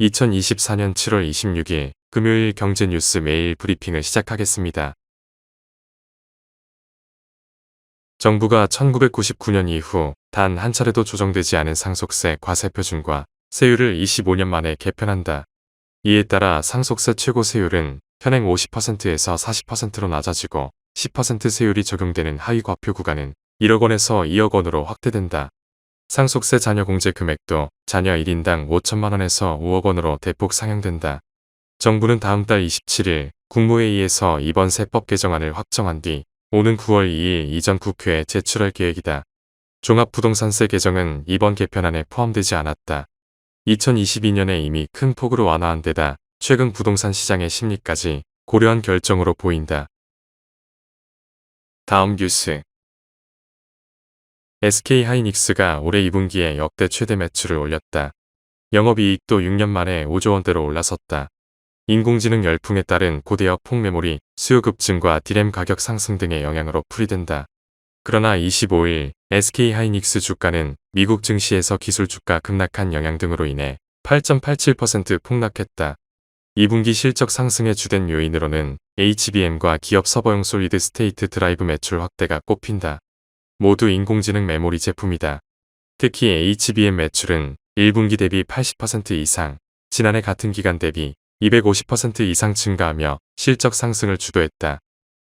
2024년 7월 26일 금요일 경제뉴스 매일 브리핑을 시작하겠습니다. 정부가 1999년 이후 단 한 차례도 조정되지 않은 상속세 과세표준과 세율을 25년 만에 개편한다. 이에 따라 상속세 최고 세율은 현행 50%에서 40%로 낮아지고 10% 세율이 적용되는 하위 과표 구간은 1억 원에서 2억 원으로 확대된다. 상속세 자녀 공제 금액도 자녀 1인당 5천만 원에서 5억 원으로 대폭 상향된다. 정부는 다음 달 27일 국무회의에서 이번 세법 개정안을 확정한 뒤 오는 9월 2일 이전 국회에 제출할 계획이다. 종합부동산세 개정은 이번 개편안에 포함되지 않았다. 2022년에 이미 큰 폭으로 완화한 데다 최근 부동산 시장의 심리까지 고려한 결정으로 보인다. 다음 뉴스. SK하이닉스가 올해 2분기에 역대 최대 매출을 올렸다. 영업이익도 6년 만에 5조 원대로 올라섰다. 인공지능 열풍에 따른 고대역 폭메모리 수요 급증과 디램 가격 상승 등의 영향으로 풀이된다. 그러나 25일 SK하이닉스 주가는 미국 증시에서 기술 주가 급락한 영향 등으로 인해 8.87% 폭락했다. 2분기 실적 상승의 주된 요인으로는 HBM과 기업 서버용 솔리드 스테이트 드라이브 매출 확대가 꼽힌다. 모두 인공지능 메모리 제품이다. 특히 HBM 매출은 1분기 대비 80% 이상, 지난해 같은 기간 대비 250% 이상 증가하며 실적 상승을 주도했다.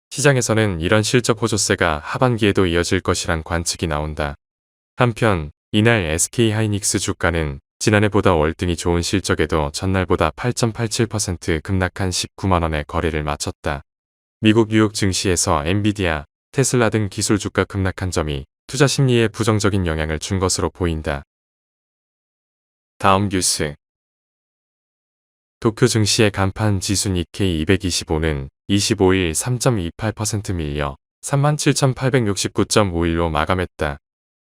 시장에서는 이런 실적 호조세가 하반기에도 이어질 것이란 관측이 나온다. 한편 이날 SK하이닉스 주가는 지난해보다 월등히 좋은 실적에도 전날보다 8.87% 급락한 19만 원에 거래를 마쳤다. 미국 뉴욕 증시에서 엔비디아, 테슬라 등 기술 주가 급락한 점이 투자 심리에 부정적인 영향을 준 것으로 보인다. 다음 뉴스. 도쿄 증시의 간판 지수 니케이 225는 25일 3.28% 밀려 37,869.51로 마감했다.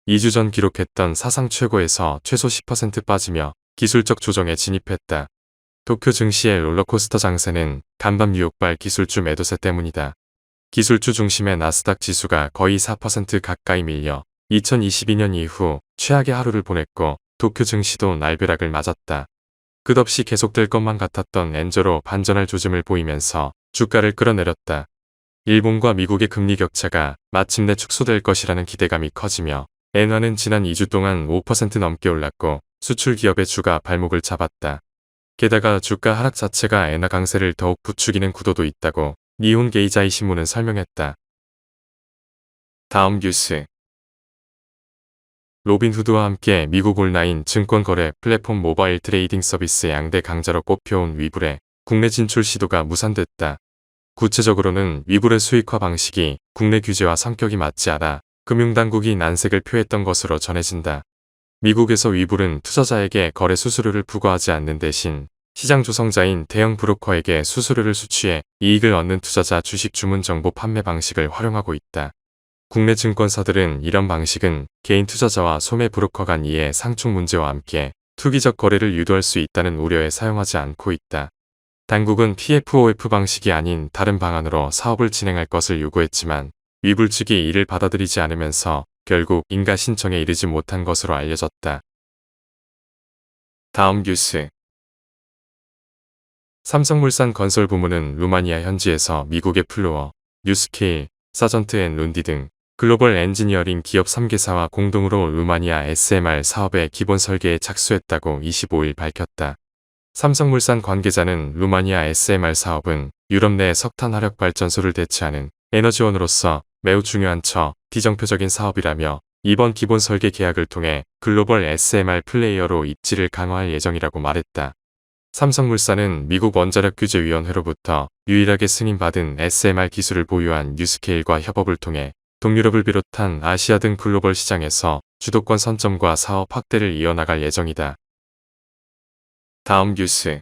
2주 전 기록했던 사상 최고에서 최소 10% 빠지며 기술적 조정에 진입했다. 도쿄 증시의 롤러코스터 장세는 간밤 뉴욕발 기술주 매도세 때문이다. 기술주 중심의 나스닥 지수가 거의 4% 가까이 밀려 2022년 이후 최악의 하루를 보냈고 도쿄 증시도 날벼락을 맞았다. 끝없이 계속될 것만 같았던 엔저로 반전할 조짐을 보이면서 주가를 끌어내렸다. 일본과 미국의 금리 격차가 마침내 축소될 것이라는 기대감이 커지며 엔화는 지난 2주 동안 5% 넘게 올랐고 수출 기업의 주가 발목을 잡았다. 게다가 주가 하락 자체가 엔화 강세를 더욱 부추기는 구도도 있다고 니혼 게이자이 신문은 설명했다. 다음 뉴스. 로빈후드와 함께 미국 온라인 증권거래 플랫폼 모바일 트레이딩 서비스 양대 강자로 꼽혀온 위블의 국내 진출 시도가 무산됐다. 구체적으로는 위블의 수익화 방식이 국내 규제와 성격이 맞지 않아 금융당국이 난색을 표했던 것으로 전해진다. 미국에서 위블은 투자자에게 거래 수수료를 부과하지 않는 대신 시장 조성자인 대형 브로커에게 수수료를 수취해 이익을 얻는 투자자 주식 주문 정보 판매 방식을 활용하고 있다. 국내 증권사들은 이런 방식은 개인 투자자와 소매 브로커 간 이해 상충 문제와 함께 투기적 거래를 유도할 수 있다는 우려에 사용하지 않고 있다. 당국은 PFOF 방식이 아닌 다른 방안으로 사업을 진행할 것을 요구했지만 위블 측이 이를 받아들이지 않으면서 결국 인가 신청에 이르지 못한 것으로 알려졌다. 다음 뉴스. 삼성물산 건설 부문은 루마니아 현지에서 미국의 플로어, 뉴스케일, 사전트 앤 룬디 등 글로벌 엔지니어링 기업 3개사와 공동으로 루마니아 SMR 사업의 기본 설계에 착수했다고 25일 밝혔다. 삼성물산 관계자는 루마니아 SMR 사업은 유럽 내 석탄 화력 발전소를 대체하는 에너지원으로서 매우 중요한 비정표적인 사업이라며 이번 기본 설계 계약을 통해 글로벌 SMR 플레이어로 입지를 강화할 예정이라고 말했다. 삼성물산은 미국 원자력규제위원회로부터 유일하게 승인받은 SMR 기술을 보유한 뉴스케일과 협업을 통해 동유럽을 비롯한 아시아 등 글로벌 시장에서 주도권 선점과 사업 확대를 이어나갈 예정이다. 다음 뉴스.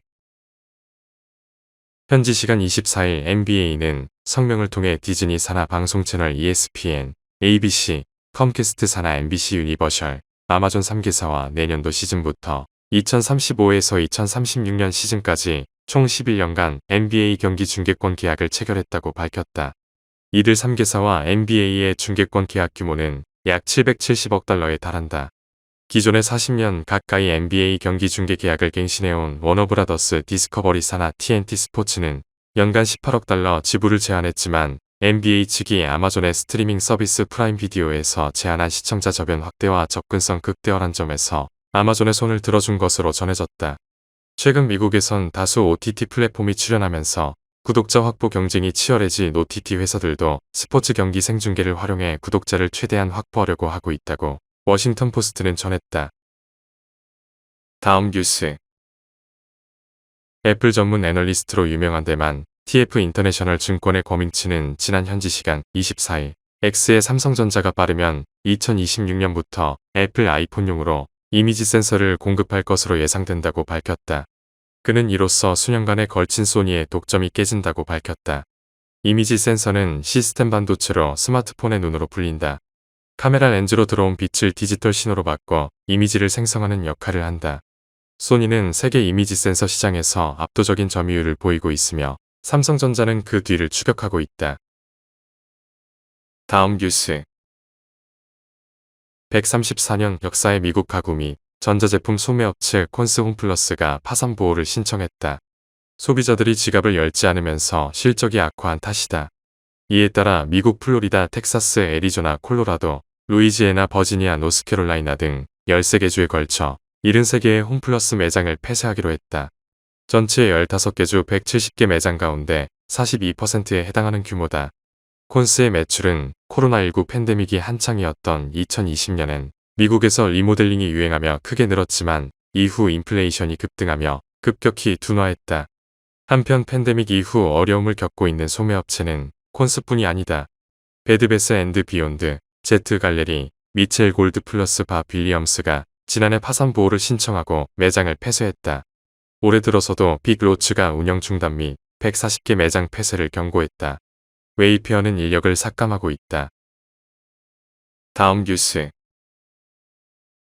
현지 시간 24일 NBA는 성명을 통해 디즈니 산하 방송 채널 ESPN, ABC, 컴캐스트 산하 MBC 유니버셜, 아마존 3개사와 내년도 시즌부터 2035에서 2036년 시즌까지 총 11년간 NBA 경기 중계권 계약을 체결했다고 밝혔다. 이들 3개사와 NBA의 중계권 계약 규모는 약 770억 달러에 달한다. 기존의 40년 가까이 NBA 경기 중계 계약을 갱신해온 워너브라더스 디스커버리 산하 TNT 스포츠는 연간 18억 달러 지불을 제안했지만 NBA 측이 아마존의 스트리밍 서비스 프라임 비디오에서 제안한 시청자 저변 확대와 접근성 극대화란 점에서 아마존의 손을 들어준 것으로 전해졌다. 최근 미국에선 다수 OTT 플랫폼이 출연하면서 구독자 확보 경쟁이 치열해진 OTT 회사들도 스포츠 경기 생중계를 활용해 구독자를 최대한 확보하려고 하고 있다고 워싱턴 포스트는 전했다. 다음 뉴스. 애플 전문 애널리스트로 유명한 데만 TF 인터내셔널 증권의 거민치는 지난 현지 시간 24일 X의 삼성전자가 빠르면 2026년부터 애플 아이폰용으로 이미지 센서를 공급할 것으로 예상된다고 밝혔다. 그는 이로써 수년간에 걸친 소니의 독점이 깨진다고 밝혔다. 이미지 센서는 시스템 반도체로 스마트폰의 눈으로 불린다. 카메라 렌즈로 들어온 빛을 디지털 신호로 바꿔 이미지를 생성하는 역할을 한다. 소니는 세계 이미지 센서 시장에서 압도적인 점유율을 보이고 있으며 삼성전자는 그 뒤를 추격하고 있다. 다음 뉴스. 134년 역사의 미국 가구 및 전자제품 소매업체 콘스 홈플러스가 파산 보호를 신청했다. 소비자들이 지갑을 열지 않으면서 실적이 악화한 탓이다. 이에 따라 미국 플로리다, 텍사스, 애리조나, 콜로라도, 루이지애나, 버지니아, 노스캐롤라이나 등 13개 주에 걸쳐 73개의 홈플러스 매장을 폐쇄하기로 했다. 전체 15개 주 170개 매장 가운데 42%에 해당하는 규모다. 콘스의 매출은 코로나19 팬데믹이 한창이었던 2020년엔 미국에서 리모델링이 유행하며 크게 늘었지만 이후 인플레이션이 급등하며 급격히 둔화했다. 한편 팬데믹 이후 어려움을 겪고 있는 소매업체는 콘스뿐이 아니다. 베드베스 앤드 비욘드, 제트 갈레리, 미첼 골드 플러스 바 빌리엄스가 지난해 파산 보호를 신청하고 매장을 폐쇄했다. 올해 들어서도 빅로츠가 운영 중단 및 140개 매장 폐쇄를 경고했다. 웨이페어는 인력을 삭감하고 있다. 다음 뉴스.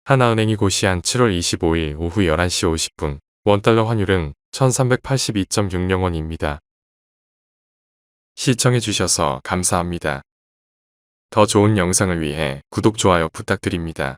하나은행이 고시한 7월 25일 오후 11시 50분 원달러 환율은 1382.60원입니다. 시청해주셔서 감사합니다. 더 좋은 영상을 위해 구독, 좋아요 부탁드립니다.